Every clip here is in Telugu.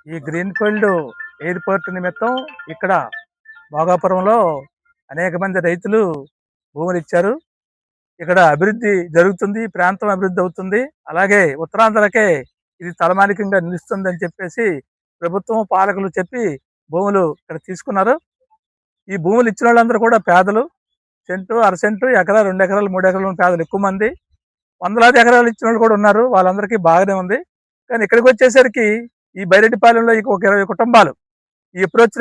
ఈ గ్రీన్‌ఫీల్డ్ ఎయిర్‌పోర్ట్ నిమిత్తం ఇక్కడ భోగాపురంలో అనేక మంది రైతులు భూములిచ్చారు. ఇక్కడ అభివృద్ధి జరుగుతుంది. ఈ ప్రాంతం అభివృద్ధి అవుతుంది. అలాగే ఉత్తరాంధ్రకే ఇది తలమానికంగా నిలుస్తుందని చెప్పేసి ప్రభుత్వం, పాలకులు చెప్పి భూములు ఇక్కడ తీసుకున్నారు. ఈ భూములు ఇచ్చినోళ్ళందరూ కూడా పేదలు. సెంటు, అర సెంటు, ఎకరా, 2 ఎకరాలు, 3 ఎకరాలు ఉన్న పేదలు ఎక్కువ మంది. వందలాది ఎకరాలు ఇచ్చినోళ్ళు కూడా ఉన్నారు. వాళ్ళందరికీ బాగానే ఉంది. కానీ ఇక్కడికొచ్చేసరికి ఈ బైరెడ్డిపాలెంలో ఒక 20 కుటుంబాలు ఈ అప్రోచ్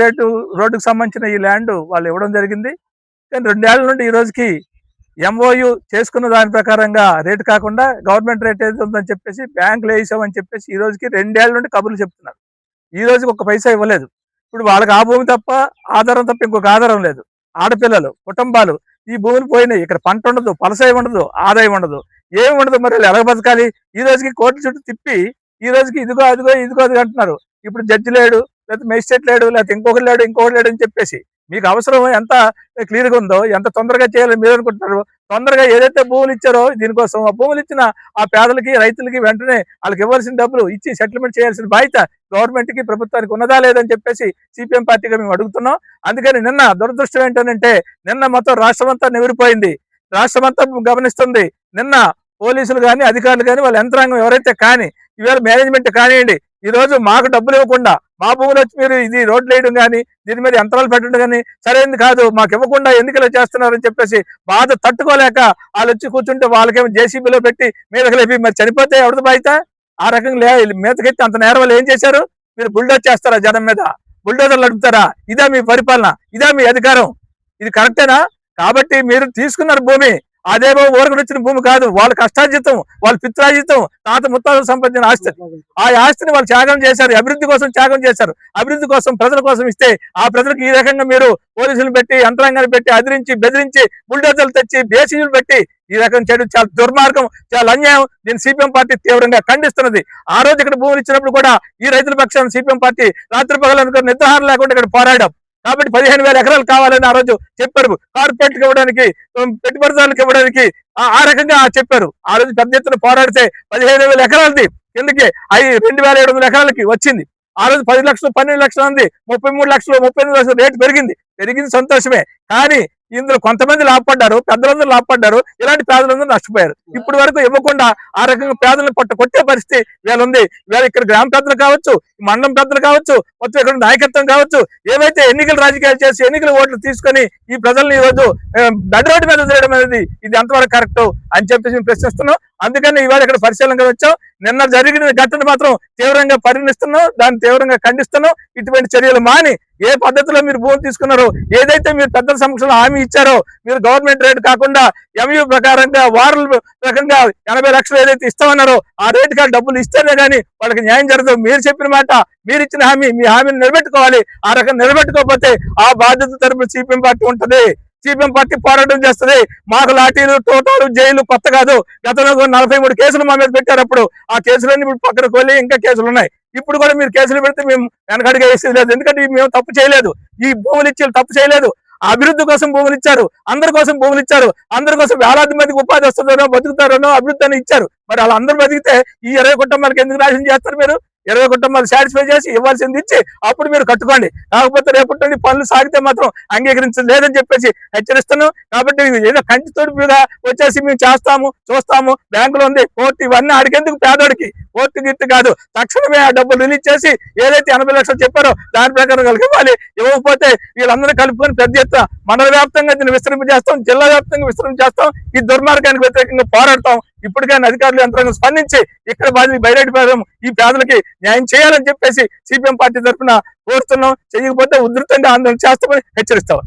రోడ్డుకు సంబంధించిన ఈ ల్యాండ్ వాళ్ళు ఇవ్వడం జరిగింది. కానీ 2 ఏళ్ల నుండి ఈ రోజుకి ఎంఓయు చేసుకున్న దాని ప్రకారంగా రేటు కాకుండా గవర్నమెంట్ రేట్ ఏది ఉందని చెప్పేసి బ్యాంకులు వేసామని చెప్పేసి ఈ రోజుకి 2 ఏళ్ల నుండి కబుర్లు చెప్తున్నారు. ఈ రోజుకి ఒక్క పైసా ఇవ్వలేదు. ఇప్పుడు వాళ్ళకి ఆ భూమి తప్ప ఆధారం తప్ప ఇంకొక ఆధారం లేదు. ఆడపిల్లలు, కుటుంబాలు ఈ భూములు పోయినాయి. ఇక్కడ పంట ఉండదు, ఫలసాయం ఉండదు, ఆదాయం ఉండదు, ఏమి ఉండదు. మరి వాళ్ళు ఎలా బతకాలి? ఈ రోజుకి కోర్టు చుట్టూ తిప్పి ఈ రోజుకి ఇదిగో అదిగో ఇదిగో అది అంటున్నారు. ఇప్పుడు జడ్జి లేడు, లేకపోతే మెజిస్ట్రేట్ లేడు, లేకపోతే ఇంకొకటి లేడు అని చెప్పేసి మీకు అవసరం ఎంత క్లియర్గా ఉందో, ఎంత తొందరగా చేయాలని మీరు అనుకుంటున్నారు. తొందరగా ఏదైతే భూములు ఇచ్చారో దీనికోసం ఆ భూములు ఇచ్చిన ఆ పేదలకి, రైతులకి వెంటనే వాళ్ళకి ఇవ్వాల్సిన డబ్బులు ఇచ్చి సెటిల్మెంట్ చేయాల్సిన బాధ్యత గవర్నమెంట్కి, ప్రభుత్వానికి ఉన్నదా లేదని చెప్పేసి సిపిఎం పార్టీగా మేము అడుగుతున్నాం. అందుకని నిన్న దురదృష్టం ఏంటంటే నిన్న మొత్తం రాష్ట్రం అంతా నివిరిపోయింది. రాష్ట్రం అంతా గమనిస్తుంది. నిన్న పోలీసులు కానీ, అధికారులు కానీ, వాళ్ళ యంత్రాంగం ఎవరైతే కానీ, ఇవాళ మేనేజ్మెంట్ కానివ్వండి, ఈ రోజు మాకు డబ్బులు ఇవ్వకుండా మా భూములు వచ్చి మీరు ఇది రోడ్లు వేయడం కానీ, దీని మీద యంత్రాలు పెట్టడం కానీ సరైనది కాదు, మాకు ఇవ్వకుండా ఎందుకు ఇలా చేస్తున్నారని చెప్పేసి బాధ తట్టుకోలేక వాళ్ళు వచ్చి కూర్చుంటే వాళ్ళకేమో జేసీబీలో పెట్టి మీదకి లేపి మరి చనిపోతే ఎవరిది బాధ్యత? ఆ రకంగా మీదకెత్తి అంత నేరం వాళ్ళు ఏం చేశారు? మీరు బుల్డోజ్ చేస్తారా? జనం మీద బుల్డోజర్లు అడుగుతారా? ఇదా మీ పరిపాలన? ఇదా మీ అధికారం? ఇది కరెక్టేనా? కాబట్టి మీరు తీసుకున్నారు భూమి, అదేమో ఊరకు వచ్చిన భూమి కాదు, వాళ్ళ కష్టార్జితం, వాళ్ళ పిత్రార్జితం, తాత ముత్తాతలు సంపాదించిన ఆస్తి. ఆ ఆస్తిని వాళ్ళు త్యాగం చేశారు, అభివృద్ధి కోసం త్యాగం చేశారు. అభివృద్ధి కోసం, ప్రజల కోసం ఇస్తే ఆ ప్రజలకు ఈ రకంగా మీరు పోలీసులు పెట్టి, యంత్రాంగాన్ని పెట్టి, అదిరించి బెదిరించి, బుల్డోజర్లు తెచ్చి, బేసీలు పెట్టి ఈ రకం చేయడం చాలా దుర్మార్గం, చాలా అన్యాయం. దీన్ని సిపిఎం పార్టీ తీవ్రంగా ఖండిస్తున్నది. ఆ రోజు ఇక్కడ భూములు ఇచ్చినప్పుడు కూడా ఈ రైతుల పక్షాన సిపిఎం పార్టీ రాత్రి పగలనుకుని నిద్రాహారం లేకుండా ఇక్కడ పోరాడాం. కాబట్టి 15,000 ఎకరాలు కావాలని ఆ రోజు చెప్పారు. కార్పొరేట్కి ఇవ్వడానికి, పెట్టుబడిదారులకు ఇవ్వడానికి ఆ రకంగా చెప్పారు. ఆ రోజు పెద్ద ఎత్తున పోరాడితే 15,000 ఎకరాలది కిందకి 2,700 ఎకరాలకి వచ్చింది. ఆ రోజు 10 లక్షలు, 12 లక్షలు ఉంది, 33 లక్షలు, 38 లక్షలు రేటు పెరిగింది సంతోషమే. కానీ ఇందులో కొంతమంది లాభపడ్డారు, పెద్దలందరూ లాభపడ్డారు, ఇలాంటి పేదలందరూ నష్టపోయారు. ఇప్పటి వరకు ఇవ్వకుండా ఆ రకంగా పేదలను కొట్టే పరిస్థితి వీళ్ళ ఉంది. వీళ్ళ ఇక్కడ గ్రామ పెద్దలు కావచ్చు, మండలం పెద్దలు కావచ్చు, మొత్తం ఇక్కడ నాయకత్వం కావచ్చు, ఏవైతే ఎన్నికలు రాజకీయాలు చేసి ఎన్నికల ఓట్లు తీసుకొని ఈ ప్రజల్ని ఈ రోజు నడి రోడ్డు మీద చేయడం అనేది ఇది ఎంతవరకు కరెక్ట్ అని చెప్పేసి మేము ప్రశ్నిస్తున్నాం. అందుకని ఇవాళ ఇక్కడ పరిశీలనగా వచ్చాం. నిన్న జరిగిన ఘటన మాత్రం తీవ్రంగా పరిగణిస్తున్నాం, దాన్ని తీవ్రంగా ఖండిస్తున్నాం. ఇటువంటి చర్యలు మాని ఏ పద్ధతిలో మీరు భూమి తీసుకున్నారో, ఏదైతే మీరు పెద్దల సమక్షంలో హామీ ఇచ్చారో, మీరు గవర్నమెంట్ రేటు కాకుండా ఎంయూ ప్రకారంగా వారుల రకంగా 80 లక్షలు ఏదైతే ఇస్తామన్నారో ఆ రేటు కాదు డబ్బులు ఇస్తేనే కానీ వాళ్ళకి న్యాయం జరగదు. మీరు చెప్పిన మాట, మీరు ఇచ్చిన హామీ, మీ హామీని నిలబెట్టుకోవాలి. ఆ రకంగా నిలబెట్టుకోకపోతే ఆ బాధ్యత తరపున సిపిఎం పార్టీ ఉంటుంది. సిపిఎం పార్టీ పోరాటం చేస్తుంది. మాకు లాఠీలు, తోటాలు, జైలు కొత్త కాదు. గతంలో 43 కేసులు మా మీద పెట్టారు. అప్పుడు ఆ కేసులన్నీ ఇప్పుడు పక్కనకు వెళ్ళి ఇంకా కేసులు ఉన్నాయి. ఇప్పుడు కూడా మీరు కేసులు పెడితే మేము వెనకడిగా వేసేది లేదు. ఎందుకంటే మేము తప్పు చేయలేదు, ఈ భూములు ఇచ్చి తప్పు చేయలేదు. అభివృద్ధి కోసం భూములు ఇచ్చారు, అందరి కోసం భూములు ఇచ్చారు. అందరి కోసం వేలాది మందికి ఉపాధి వస్తుందనో, బతుకుతారనో, అభివృద్ధి అని ఇచ్చారు. మరి అలా అందరూ బతికితే ఈ 20 కుటుంబాలకు ఎందుకు నాశనం చేస్తారు? మీరు 20 కుటుంబాలు సాటిస్ఫై చేసి ఇవ్వాల్సింది ఇచ్చి అప్పుడు మీరు కట్టుకోండి. కాకపోతే రేపటి నుండి పనులు సాగితే మాత్రం అంగీకరించలేదని చెప్పేసి హెచ్చరిస్తున్నాం. కాబట్టి ఏదో కంటి తోడుపుగా వచ్చేసి మేము చేస్తాము, చూస్తాము, బ్యాంకులో ఉంది, కోర్టు, ఇవన్నీ ఆడికెందుకు? పేదోడికి కోర్టు గిట్టు కాదు. తక్షణమే ఆ డబ్బులు రిలీజ్ చేసి ఏదైతే 80 లక్షలు చెప్పారో దాని ప్రకారం వాళ్ళకి ఇవ్వాలి. ఇవ్వకపోతే వీళ్ళందరూ కలుపుకొని పెద్ద ఎత్తున మండల వ్యాప్తంగా దీన్ని విస్తరింపజేస్తాం, జిల్లా వ్యాప్తంగా విస్తరింపజేస్తాం. ఈ దుర్మార్గానికి వ్యతిరేకంగా పోరాడతాం. ఇప్పటికైనా అధికారులు, యంత్రాంగం స్పందించి ఇక్కడ బయటపడడం, ఈ పేదలకి న్యాయం చేయాలని చెప్పేసి సిపిఎం పార్టీ తరఫున కోరుతున్నాం. చేయకపోతే ఉధృతంగా ఆందోళన చేస్తామని హెచ్చరిస్తాం.